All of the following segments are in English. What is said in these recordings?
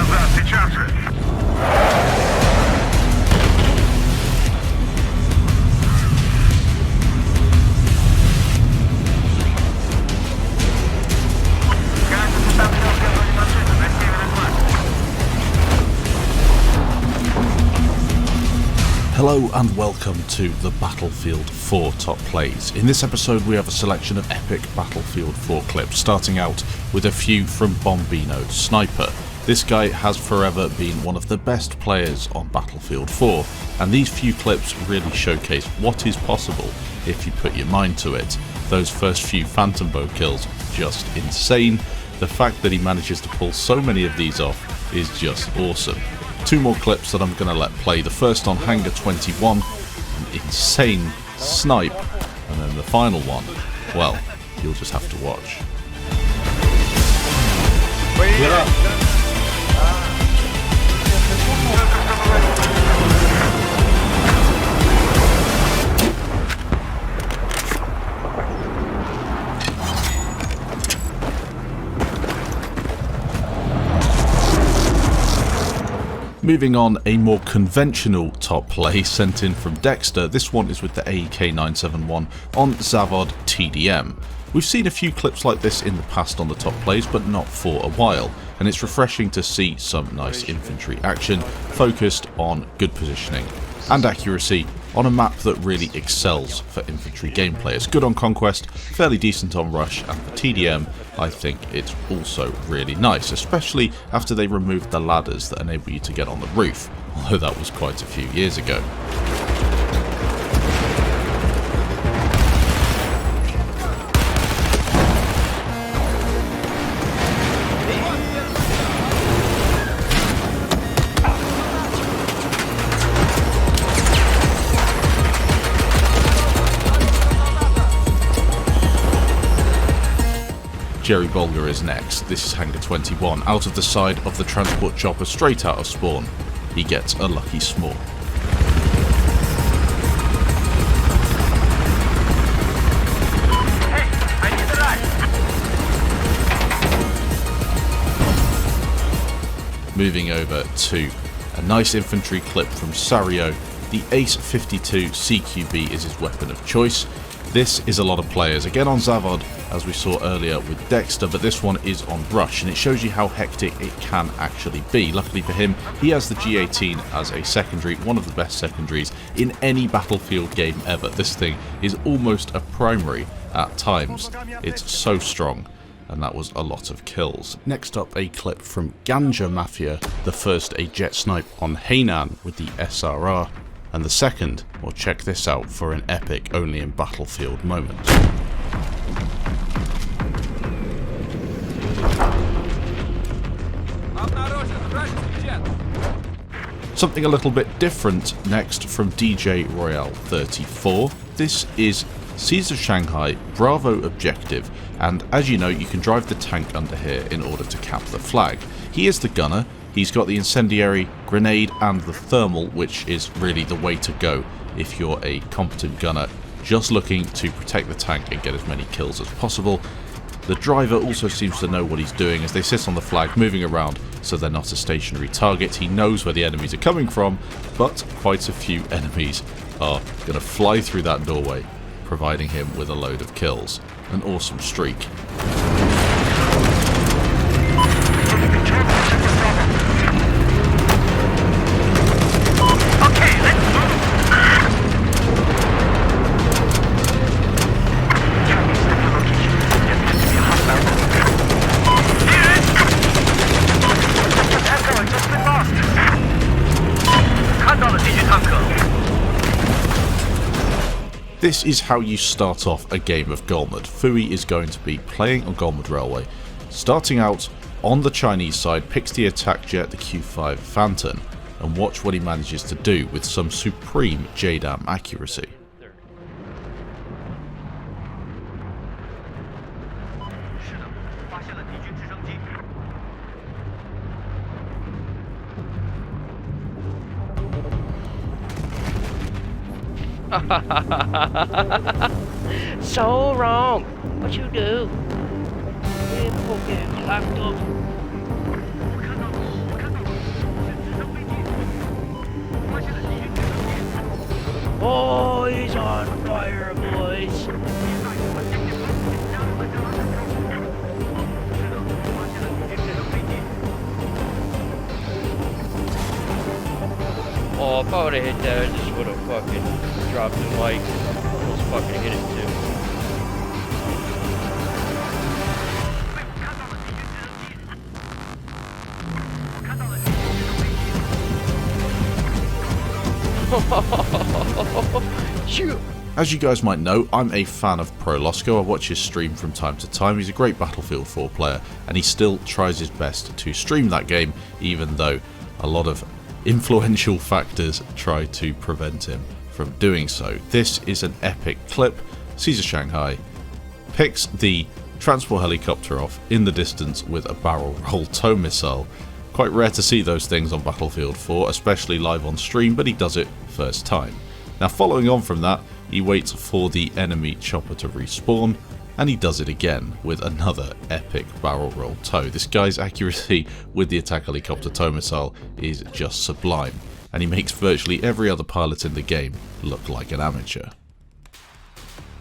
Назад, сейчас же! Hello and welcome to the Battlefield 4 Top Plays. In this episode we have a selection of epic Battlefield 4 clips, starting out with a few from Bombino Sniper. This guy has forever been one of the best players on Battlefield 4, and these few clips really showcase what is possible if you put your mind to it. Those first few Phantom Bow kills, just insane. The fact that he manages to pull so many of these off is just awesome. Two more clips that I'm going to let play. The first on Hangar 21, an insane snipe, and then the final one, well, you'll just have to watch. Moving on, a more conventional top play sent in from Dexter. This one is with the AK-971 on Zavod TDM. We've seen a few clips like this in the past on the top plays, but not for a while, and it's refreshing to see some nice infantry action focused on good positioning and accuracy on a map that really excels for infantry gameplay. It's good on Conquest, fairly decent on Rush, and for TDM I think it's also really nice, especially after they removed the ladders that enable you to get on the roof, although that was quite a few years ago. Jerry Bolger is next. This is Hangar 21, out of the side of the transport chopper straight out of spawn. He gets a lucky small. Moving over to a nice infantry clip from Sario. The Ace 52 CQB is his weapon of choice. This is a lot of players, again on Zavod as we saw earlier with Dexter, but this one is on Rush, and it shows you how hectic it can actually be. Luckily for him, he has the G18 as a secondary, one of the best secondaries in any Battlefield game ever. This thing is almost a primary at times. It's so strong, and that was a lot of kills. Next up, a clip from Ganja Mafia, the first a jet snipe on Hainan with the SRR, and the second, well, check this out for an epic only in Battlefield moment. Something a little bit different next from DJ Royale 34. This is Caesar Shanghai Bravo objective, and as you know, you can drive the tank under here in order to cap the flag. He is the gunner. He's got the incendiary, grenade and the thermal, which is really the way to go if you're a competent gunner just looking to protect the tank and get as many kills as possible. The driver also seems to know what he's doing as they sit on the flag moving around, so they're not a stationary target. He knows where the enemies are coming from, but quite a few enemies are going to fly through that doorway, providing him with a load of kills. An awesome streak. This is how you start off a game of Golmud. Fui is going to be playing on Golmud Railway. Starting out on the Chinese side, picks the attack jet, the Q5 Phantom, and watch what he manages to do with some supreme JDAM accuracy. So wrong. What you do? Get locked up. Oh, if I would've hit that, I just would've fucking dropped the mic. Almost fucking hit it too. Shoot! As you guys might know, I'm a fan of Prolosco. I watch his stream from time to time. He's a great Battlefield 4 player, and he still tries his best to stream that game, even though a lot of influential factors try to prevent him from doing so. This is an epic clip. Caesar Shanghai picks the transport helicopter off in the distance with a barrel roll tow missile. Quite rare to see those things on Battlefield 4, especially live on stream, but he does it first time. Now, following on from that, he waits for the enemy chopper to respawn, and he does it again with another epic barrel roll tow. This guy's accuracy with the attack helicopter tow missile is just sublime, and he makes virtually every other pilot in the game look like an amateur.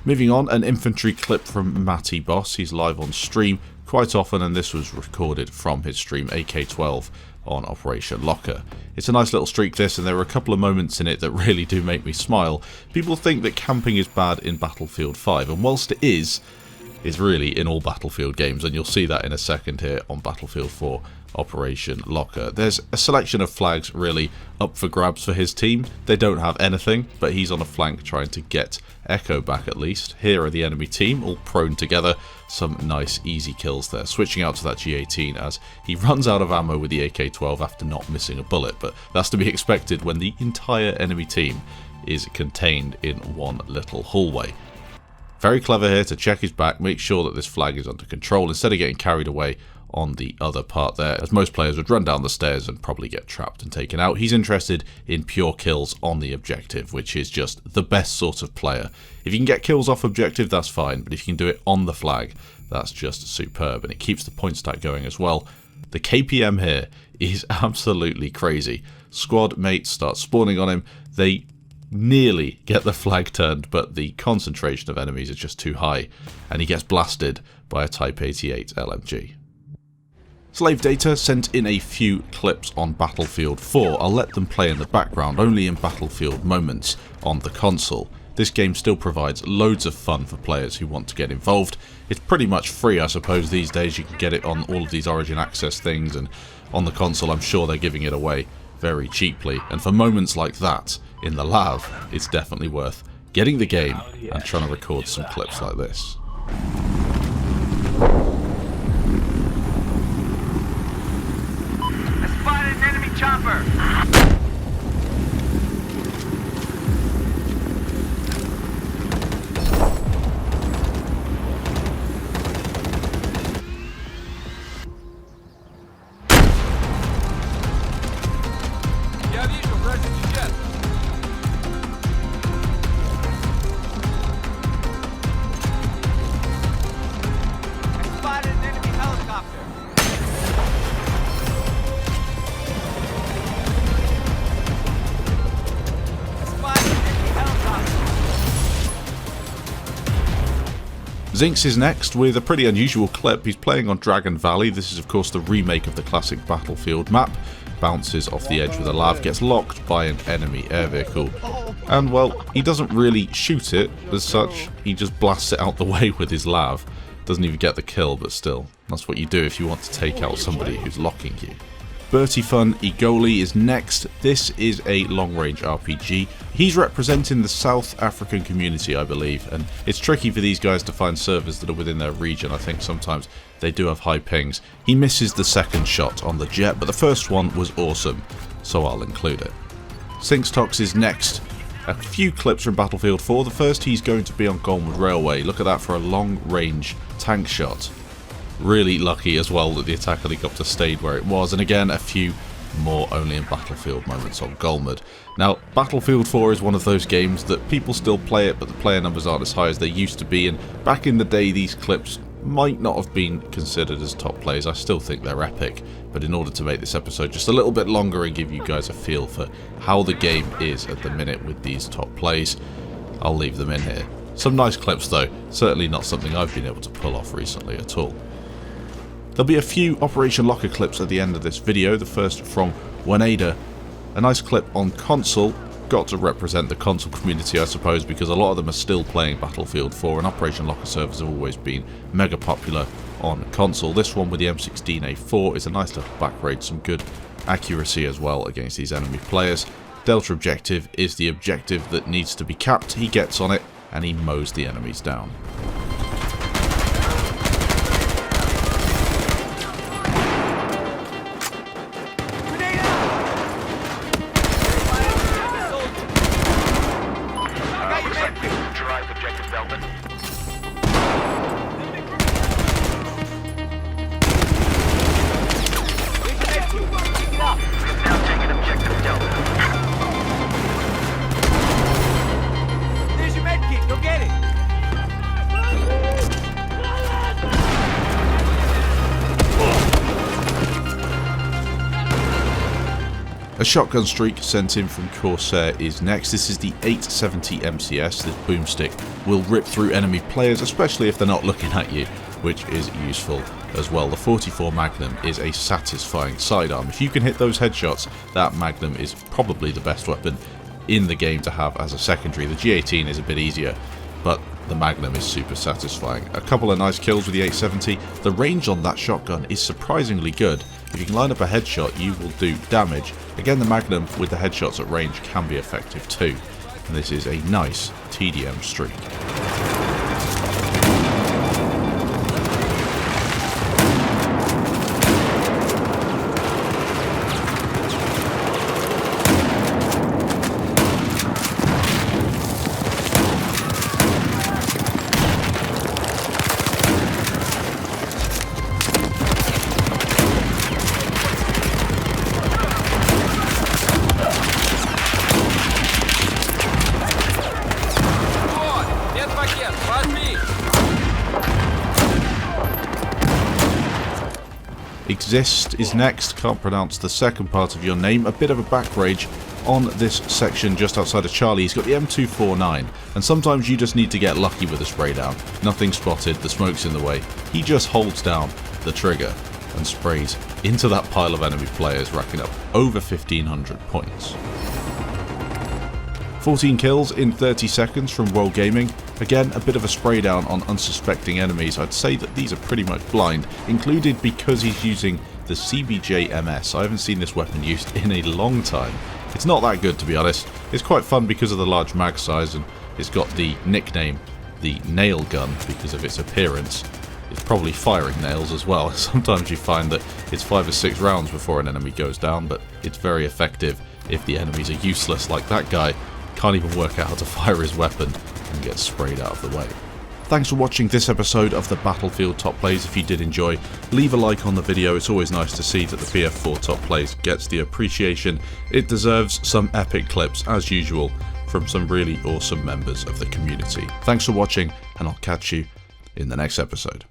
Moving on, an infantry clip from Matty Boss. He's live on stream quite often, and this was recorded from his stream AK-12 on Operation Locker. It's a nice little streak this, and there are a couple of moments in it that really do make me smile. People think that camping is bad in Battlefield 5, and whilst it is really in all Battlefield games, and you'll see that in a second here on Battlefield 4 Operation Locker. There's a selection of flags really up for grabs for his team. They don't have anything, but he's on a flank trying to get Echo back at least. Here are the enemy team, all prone together. Some nice easy kills there. Switching out to that G18 as he runs out of ammo with the AK-12 after not missing a bullet, but that's to be expected when the entire enemy team is contained in one little hallway. Very clever here to check his back, make sure that this flag is under control instead of getting carried away on the other part there, as most players would run down the stairs and probably get trapped and taken out. He's interested in pure kills on the objective, which is just the best sort of player. If you can get kills off objective, that's fine, but if you can do it on the flag, that's just superb, and it keeps the point stack going as well. The KPM here is absolutely crazy. Squad mates start spawning on him. They nearly get the flag turned, but the concentration of enemies is just too high, and he gets blasted by a Type 88 LMG. Slave Data sent in a few clips on Battlefield 4. I'll let them play in the background, only in Battlefield moments on the console. This game still provides loads of fun for players who want to get involved. It's pretty much free, I suppose, these days. You can get it on all of these Origin Access things, and on the console I'm sure they're giving it away very cheaply. And for moments like that in the lab, it's definitely worth getting the game and trying to record some clips like this. Chopper! Я вижу, вроде сейчас. I spotted an enemy helicopter. Zinx is next with a pretty unusual clip. He's playing on Dragon Valley. This is of course the remake of the classic Battlefield map. Bounces off the edge with a lav, gets locked by an enemy air vehicle. And well, he doesn't really shoot it as such, he just blasts it out the way with his lav. Doesn't even get the kill, but still, that's what you do if you want to take out somebody who's locking you. BERTIEVANEGOLI is next. This is a long-range RPG. He's representing the South African community, I believe, and it's tricky for these guys to find servers that are within their region. I think sometimes they do have high pings. He misses the second shot on the jet, but the first one was awesome, so I'll include it. Sinkstox is next. A few clips from Battlefield 4. The first, he's going to be on Golmwood Railway. Look at that for a long-range tank shot. Really lucky as well that the attack helicopter stayed where it was, and again a few more only in Battlefield moments on Golmwood. Now, Battlefield 4 is one of those games that people still play it, but the player numbers aren't as high as they used to be, and back in the day these clips might not have been considered as top plays. I still think they're epic, but in order to make this episode just a little bit longer and give you guys a feel for how the game is at the minute with these top plays, I'll leave them in here. Some nice clips though, certainly not something I've been able to pull off recently at all. There'll be a few Operation Locker clips at the end of this video, the first from Waneda A nice clip on console. Got to represent the console community, I suppose, because a lot of them are still playing Battlefield 4 and Operation Locker servers have always been mega popular on console. This one with the M16A4 is a nice little back raid, some good accuracy as well against these enemy players. Delta objective is the objective that needs to be capped. He gets on it and he mows the enemies down. A shotgun streak sent in from Corsair is next. This is the 870 MCS. This boomstick will rip through enemy players, especially if they're not looking at you, which is useful as well. The 44 Magnum is a satisfying sidearm. If you can hit those headshots, that Magnum is probably the best weapon in the game to have as a secondary. The G18 is a bit easier, but the Magnum is super satisfying. A couple of nice kills with the 870. The range on that shotgun is surprisingly good. If you can line up a headshot, you will do damage. Again, the Magnum with the headshots at range can be effective too. And this is a nice TDM streak. Exist is next. Can't pronounce the second part of your name. A bit of a back rage on this section just outside of Charlie. He's got the M249, and sometimes you just need to get lucky with a spray down. Nothing spotted, the smoke's in the way. He just holds down the trigger and sprays into that pile of enemy players, racking up over 1,500 points. 14 kills in 30 seconds from World Gaming. Again, a bit of a spray down on unsuspecting enemies. I'd say that these are pretty much blind, included because he's using the CBJ MS. I haven't seen this weapon used in a long time. It's not that good, to be honest. It's quite fun because of the large mag size, and it's got the nickname, the nail gun, because of its appearance. It's probably firing nails as well. Sometimes you find that it's 5 or 6 rounds before an enemy goes down, but it's very effective if the enemies are useless, like that guy. Can't even work out how to fire his weapon and gets sprayed out of the way. Thanks for watching this episode of the Battlefield Top Plays. If you did enjoy, leave a like on the video. It's always nice to see that the BF4 Top Plays gets the appreciation it deserves. Some epic clips, as usual, from some really awesome members of the community. Thanks for watching, and I'll catch you in the next episode.